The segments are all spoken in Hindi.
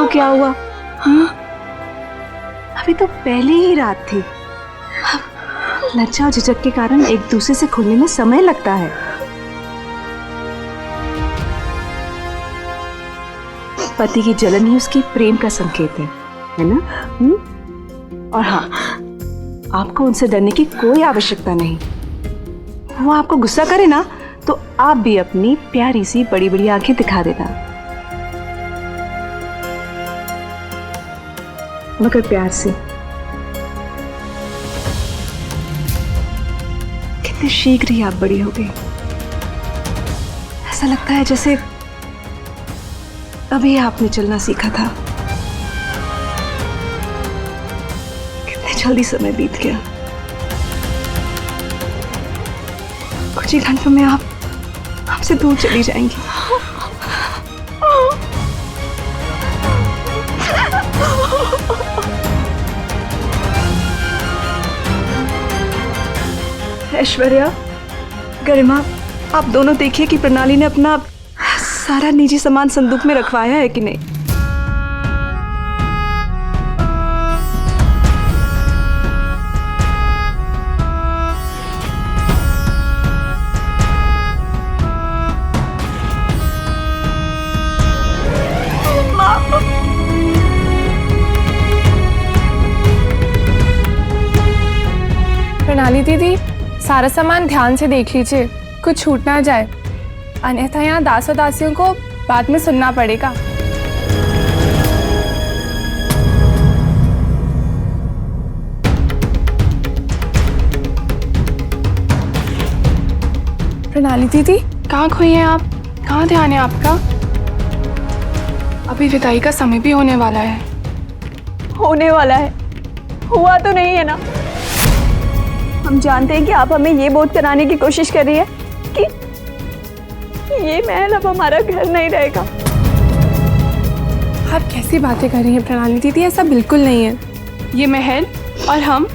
तो क्या हुआ? अभी तो पहली ही रात थी। लज्जा और झिझक के कारण एक दूसरे से खुलने में समय लगता है। पति की जलन ही उसकी प्रेम का संकेत है ना? और हाँ, आपको उनसे डरने की कोई आवश्यकता नहीं। वो आपको गुस्सा करे ना तो आप भी अपनी प्यारी सी बड़ी बड़ी आंखें दिखा देना, मगर प्यार से। कितने शीघ्र ही आप बड़ी हो गई। ऐसा लगता है जैसे अभी आपने चलना सीखा था। कितने जल्दी समय बीत गया। कुछ ही घंटों में आप हमसे दूर चली जाएंगी। ऐश्वर्या, गरिमा, आप दोनों देखिए कि प्रणाली ने अपना सारा निजी सामान संदूक में रखवाया है कि नहीं। प्रणाली दीदी, सारा सामान ध्यान से देख लीजिए, कुछ छूट ना जाए, अन्यथा यहाँ दासों दासियों को बाद में सुनना पड़ेगा। प्रणाली दीदी, कहाँ खोई हैं आप? कहाँ ध्यान है आपका? अभी विदाई का समय भी होने वाला है। होने वाला है, हुआ तो नहीं है ना। हम जानते हैं कि आप हमें ये बोध कराने की कोशिश कर रही है कि ये महल अब हमारा घर नहीं रहेगा। आप कैसी बातें कर रही हैं प्रणाली दीदी? ऐसा बिल्कुल नहीं है। ये महल और हम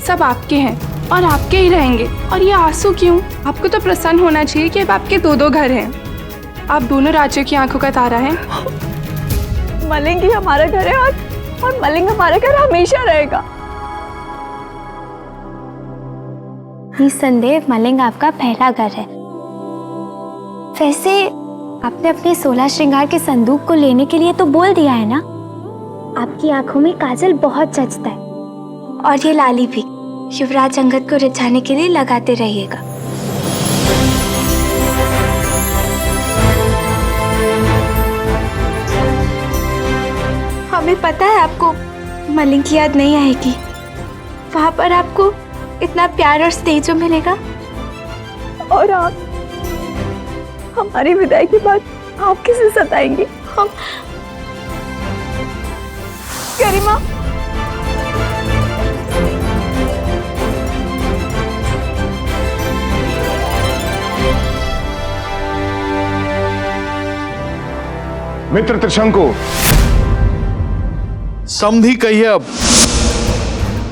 सब आपके हैं और आपके ही रहेंगे। और ये आंसू क्यों? आपको तो प्रसन्न होना चाहिए कि अब आपके दो दो घर हैं। आप दोनों राज्यों की आंखों का तारा है। मलिंग ही हमारा घर है और मलिंग हमारा घर हमेशा रहेगा। निसंदेह मलिंग आपका पहला घर है। वैसे आपने अपने 16 श्रृंगार के संदूक को लेने के लिए तो बोल दिया है ना। आपकी आंखों में काजल बहुत जचता है, और ये लाली भी युवराज अंगद को रिझाने के लिए लगाते रहिएगा। हमें पता है आपको मलिंग की याद नहीं आएगी। वहां पर आपको इतना प्यार और स्नेह जो मिलेगा। और आप हमारी विदाई के बाद आप किसे सताएंगी? हम गरिमा, मित्र त्रिशंकु, समधी कहिए। अब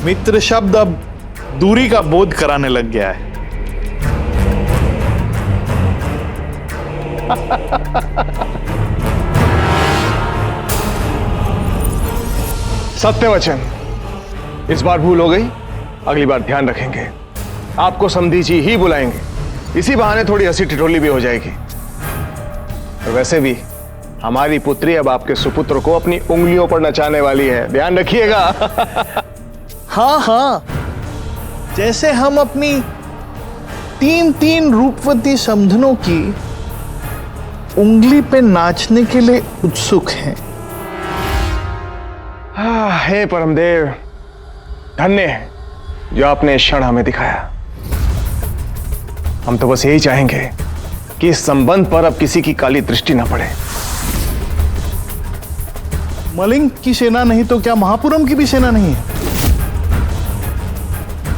मित्र शब्द अब दूरी का बोध कराने लग गया है। सत्य वचन, इस बार भूल हो गई, अगली बार ध्यान रखेंगे। आपको समधी जी ही बुलाएंगे, इसी बहाने थोड़ी हंसी ठिठोली भी हो जाएगी। और वैसे भी हमारी पुत्री अब आपके सुपुत्र को अपनी उंगलियों पर नचाने वाली है, ध्यान रखिएगा। हाँ हाँ, जैसे हम अपनी 3 रूपवती समधनों की उंगली पे नाचने के लिए उत्सुक हैं। हे परमदेव, धन्य है जो आपने इस क्षण हमें दिखाया। हम तो बस यही चाहेंगे कि इस संबंध पर अब किसी की काली दृष्टि ना पड़े। मलिंग की सेना नहीं तो क्या महापुरम की भी सेना नहीं है?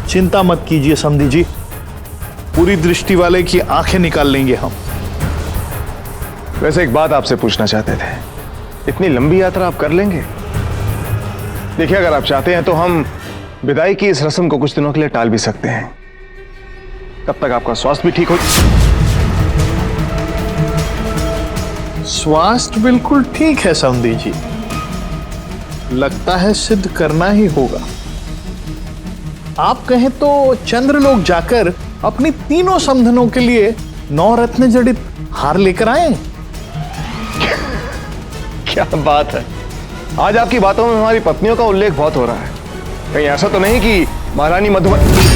चिंता मत कीजिए समधी जी, पूरी दृष्टि वाले की आंखें निकाल लेंगे हम। वैसे एक बात आपसे पूछना चाहते थे, इतनी लंबी यात्रा आप कर लेंगे? देखिए, अगर आप चाहते हैं तो हम विदाई की इस रस्म को कुछ दिनों के लिए टाल भी सकते हैं। तब तक आपका स्वास्थ्य भी ठीक हो। स्वास्थ्य बिल्कुल ठीक है समधी जी, लगता है सिद्ध करना ही होगा। आप कहें तो चंद्रलोक जाकर अपनी तीनों समधनों के लिए 9 रत्न जड़ित हार लेकर आए। क्या बात है, आज आपकी बातों में हमारी पत्नियों का उल्लेख बहुत हो रहा है। कहीं ऐसा तो नहीं कि महारानी मधुमती।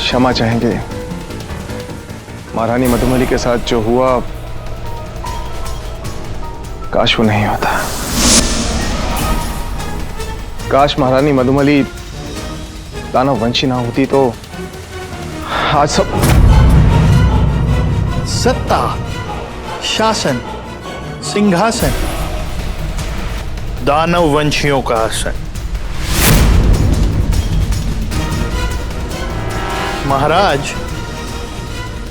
क्षमा चाहेंगे, महारानी मधुमली के साथ जो हुआ काश वो नहीं होता। काश महारानी मधुमली दानव वंशी ना होती तो आज सब सत्ता, शासन, सिंहासन, दानव वंशियों का आसन। महाराज,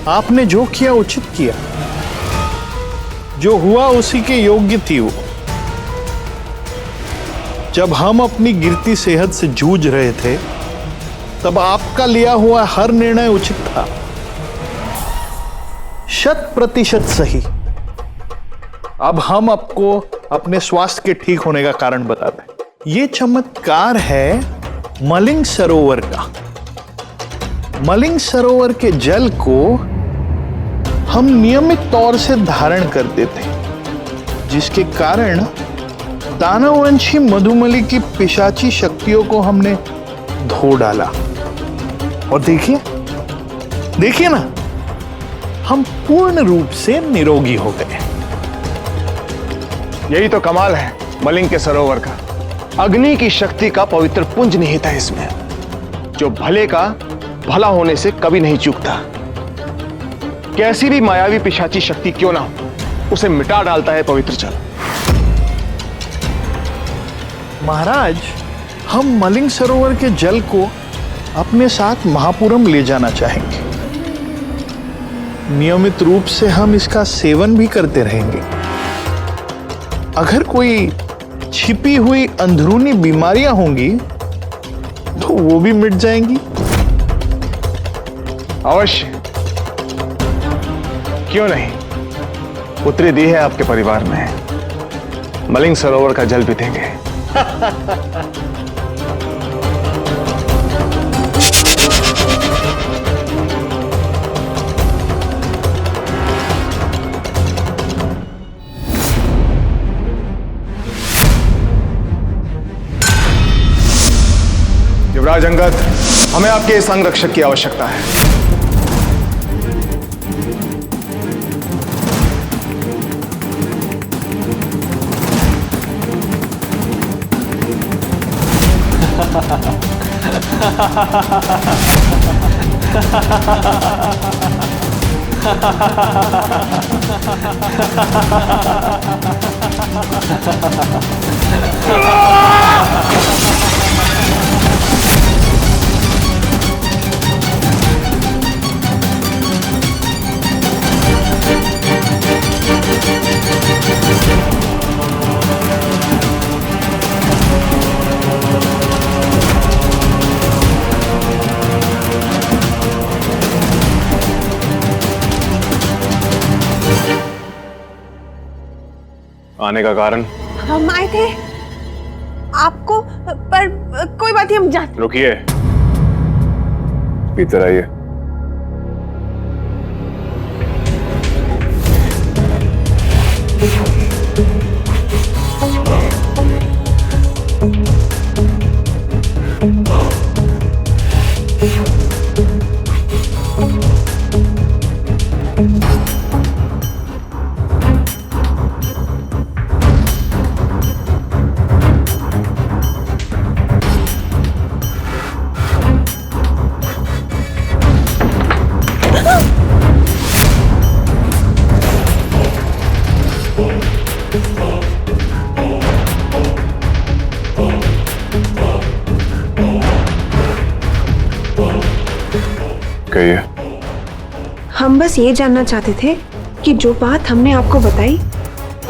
आपने जो किया उचित किया, जो हुआ उसी के योग्य थी वो। जब हम अपनी गिरती सेहत से जूझ रहे थे तब आपका लिया हुआ हर निर्णय उचित था, 100% सही। अब हम आपको अपने स्वास्थ्य के ठीक होने का कारण बताते हैं। ये चमत्कार है मलिंग सरोवर का। मलिंग सरोवर के जल को हम नियमित तौर से धारण करते थे, जिसके कारण दानववंशी मधुमली की पिशाची शक्तियों को हमने धो डाला। और देखिए देखिए ना, हम पूर्ण रूप से निरोगी हो गए। यही तो कमाल है मलिंग के सरोवर का। अग्नि की शक्ति का पवित्र पुंज निहित है इसमें, जो भले का भला होने से कभी नहीं चूकता। कैसी भी मायावी पिशाची शक्ति क्यों ना हो, उसे मिटा डालता है पवित्र जल। महाराज, हम मलिंग सरोवर के जल को अपने साथ महापुरम ले जाना चाहेंगे। नियमित रूप से हम इसका सेवन भी करते रहेंगे। अगर कोई छिपी हुई अंदरूनी बीमारियां होंगी तो वो भी मिट जाएंगी। अवश्य, क्यों नहीं। पुत्री दी है आपके परिवार में, मलिंग सरोवर का जल पीतेंगे। युवराज अंगद, हमें आपके इस अंगरक्षक की आवश्यकता है। आने का कारण? हम आए थे आपको, पर कोई बात नहीं, हम जाते। रुकिए, भीतर आइए। कहिए। हम बस ये जानना चाहते थे कि जो बात हमने आपको बताई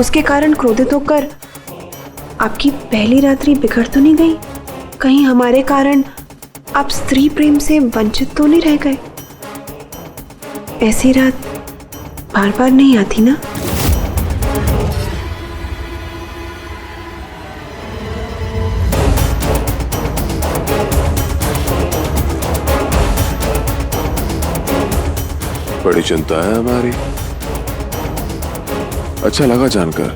उसके कारण क्रोधित होकर आपकी पहली रात्रि बिगड़ तो नहीं गई? कहीं हमारे कारण आप स्त्री प्रेम से वंचित तो नहीं रह गए? ऐसी रात बार बार नहीं आती ना। बड़ी चिंता है हमारी। अच्छा लगा जानकर,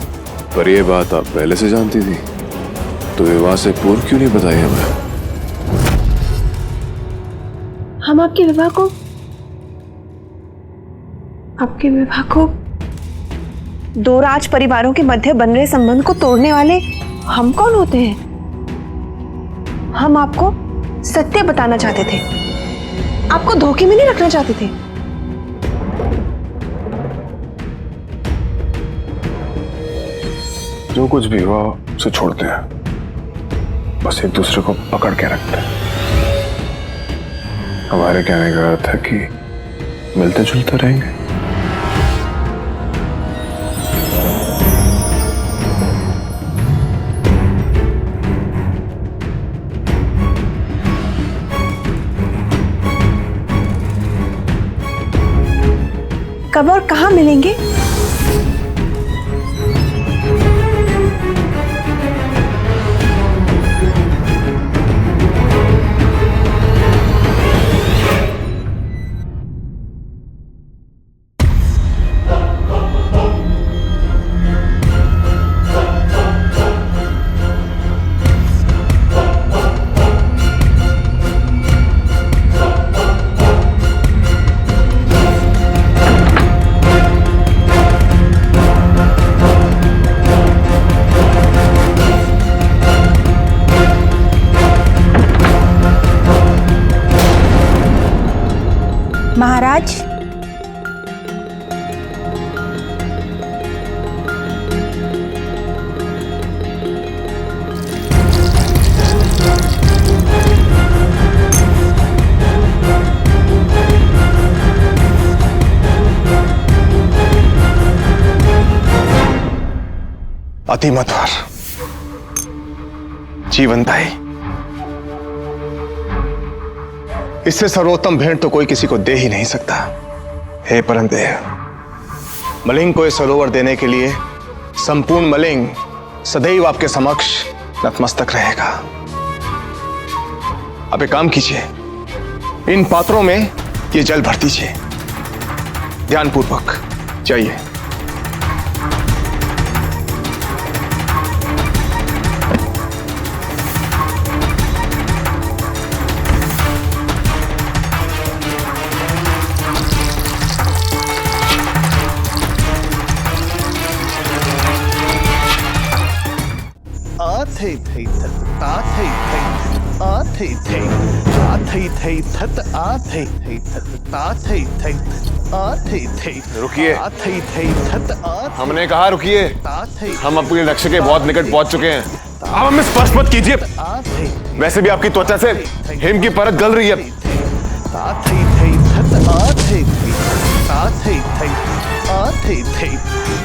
पर यह बात आप पहले से जानती थी तो विवाह से पूर्व क्यों नहीं बताई हमें? हम आपके विवाह को दो राज परिवारों के मध्य बन रहे संबंध को तोड़ने वाले हम कौन होते हैं? हम आपको सत्य बताना चाहते थे, आपको धोखे में नहीं रखना चाहते थे। जो कुछ भी हुआ उसे छोड़ते हैं, बस एक दूसरे को पकड़ के रखते हैं। हमारे कहने का अर्थ है कि मिलते जुलते रहेंगे। कब और कहां मिलेंगे? महाराज, अति मधुर, जीवनदायी, इससे सर्वोत्तम भेंट तो कोई किसी को दे ही नहीं सकता। हे परंदेह, मलिंग को यह सरोवर देने के लिए संपूर्ण मलिंग सदैव आपके समक्ष नतमस्तक रहेगा। अब एक काम कीजिए, इन पात्रों में ये जल भर दीजिए, ध्यानपूर्वक जाइए। थै थै थत आ थै थै आ थै थै आ थै थै थत आ थै थै थत आ थै थै आ थै थै। रुकिए। आ थै थै थत आ। हमने कहा रुकिए, हम अपने लक्ष्य के बहुत निकट पहुंच चुके हैं। आप हमें स्पर्श मत कीजिए, वैसे भी आपकी त्वचा से हिम की परत गल रही है। आ थै थै थत आ थै थै आ थै थै आ थै थै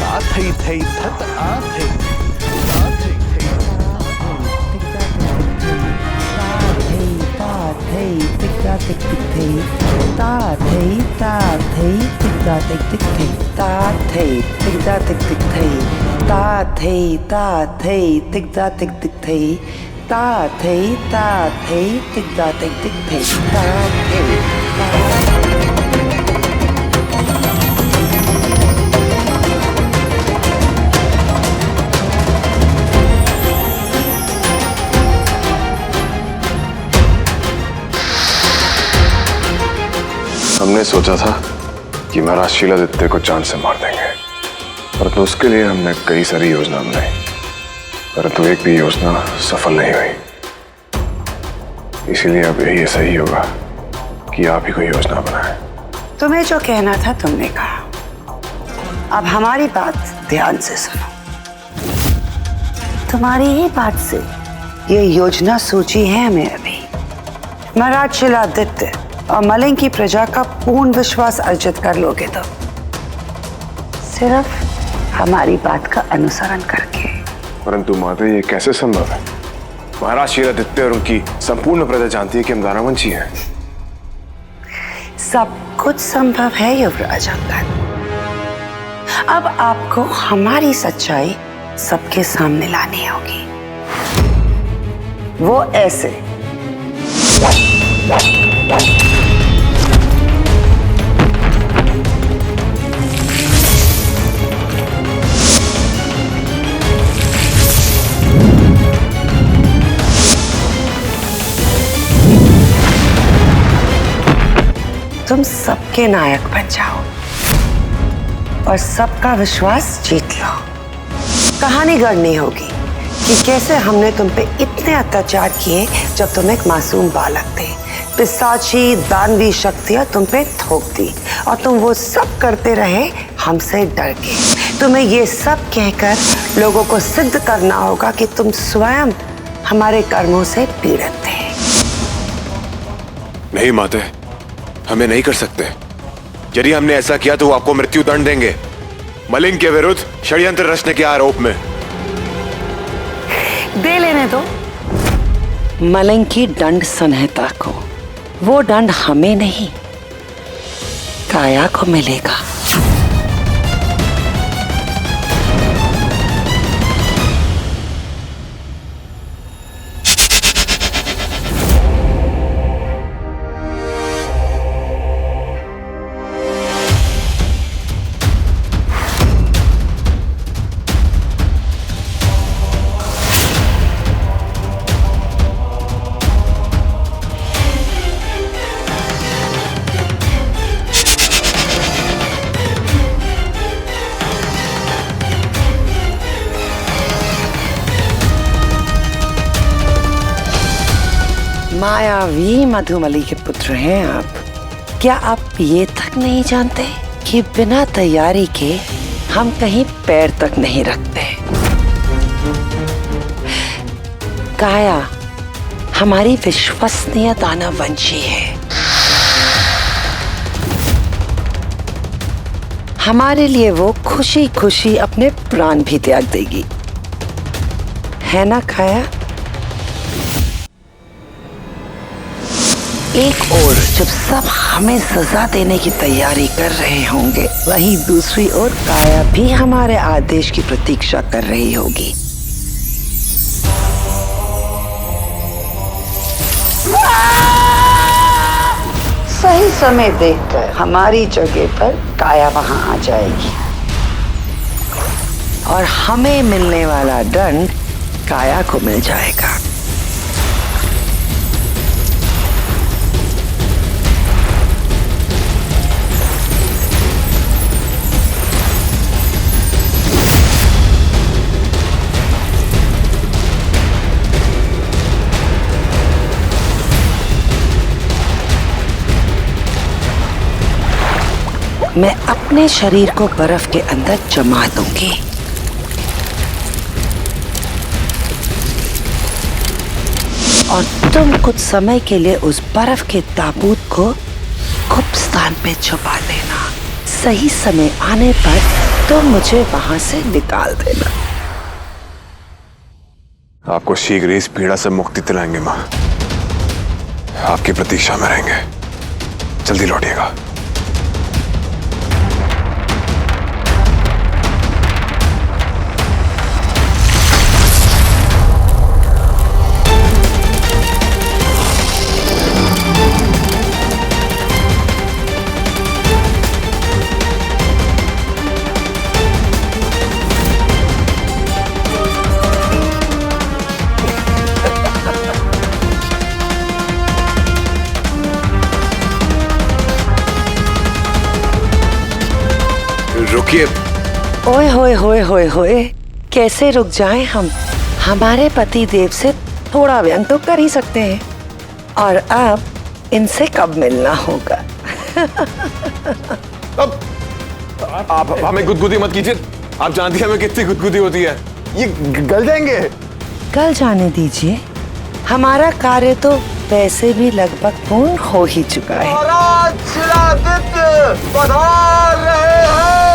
आ थै थै थत आ थै आ थै। tick tick tick ta thei ta thei tick ta tick tick tick ta thei tick ta tick tick thei ta thei tick ta tick tick thei ta thei tick ta tick tick thei ta thei हमने सोचा था कि महाराज शीलादित्य को चांद से मार देंगे, परंतु उसके लिए हमने कई सारी योजना बनाई, परंतु एक भी योजना सफल नहीं हुई। इसीलिए अब यही सही होगा कि आप ही कोई योजना बनाएं। तुम्हें जो कहना था तुमने कहा, अब हमारी बात ध्यान से सुनो। तुम्हारी ही बात से ये योजना सूची है हमें अभी। महाराज शीलादित्य और मलिंग की प्रजा का पूर्ण विश्वास अर्जित कर लोगे तो सिर्फ हमारी बात का अनुसरण करके। परंतु माता, ये कैसे संभव है? महाराज शीलादित्य और उनकी संपूर्ण प्रजा जानती है कि हम दारावंशी हैं। सब कुछ संभव है युवराज अंगद। अब आपको हमारी सच्चाई सबके सामने लानी होगी। वो ऐसे। तुम सबके नायक बन जाओ और सबका विश्वास जीत लो। कहानी गढ़नी होगी कि कैसे हमने तुम पे इतने अत्याचार किए जब तुम एक मासूम बालक थे। पिशाची दानवी शक्तियां तुम पे थोप दी और तुम वो सब करते रहे हमसे डर के। तुम्हें ये सब कहकर लोगों को सिद्ध करना होगा कि तुम स्वयं हमारे कर्मों से पीड़ित थे। नहीं माते, हमें नहीं कर सकते। यदि हमने ऐसा किया तो वो आपको मृत्यु दंड देंगे, मलिंग के विरुद्ध षड्यंत्र रचने के आरोप में। दे लेने दो मलिंग की दंड संहिता को। वो दंड हमें नहीं, काया को मिलेगा। मायावी मधुमली के पुत्र हैं आप। क्या आप ये तक नहीं जानते कि बिना तैयारी के हम कहीं पैर तक नहीं रखते? काया हमारी विश्वसनीय दानववंशी है। हमारे लिए वो खुशी खुशी अपने प्राण भी त्याग देगी, है ना काया? एक ओर जब सब हमें सजा देने की तैयारी कर रहे होंगे, वहीं दूसरी ओर काया भी हमारे आदेश की प्रतीक्षा कर रही होगी। सही समय देखकर हमारी जगह पर काया वहां आ जाएगी और हमें मिलने वाला दंड काया को मिल जाएगा। मैं अपने शरीर को बर्फ के अंदर जमा दूंगी और तुम कुछ समय के लिए उस बर्फ के ताबूत को गुप्त स्थान पे छुपा देना। सही समय आने पर तुम मुझे वहां से निकाल देना। आपको शीघ्र इस पीड़ा से मुक्ति दिलाएंगे माँ। आपकी प्रतीक्षा में रहेंगे। जल्दी लौटिएगा। रुकिए। ओए होए होए होए होए, कैसे रुक जाएं हम? हमारे पति देव से थोड़ा व्यंग तो कर ही सकते हैं, और अब इनसे कब मिलना होगा? अब आप हमें गुदगुदी मत कीजिए। आप जानती हैं हमें कितनी गुदगुदी होती है। ये गल जाएंगे। गल जाने दीजिए, हमारा कार्य तो वैसे भी लगभग पूर्ण हो ही चुका है। महाराज शिलादित्य पधार रहे हैं।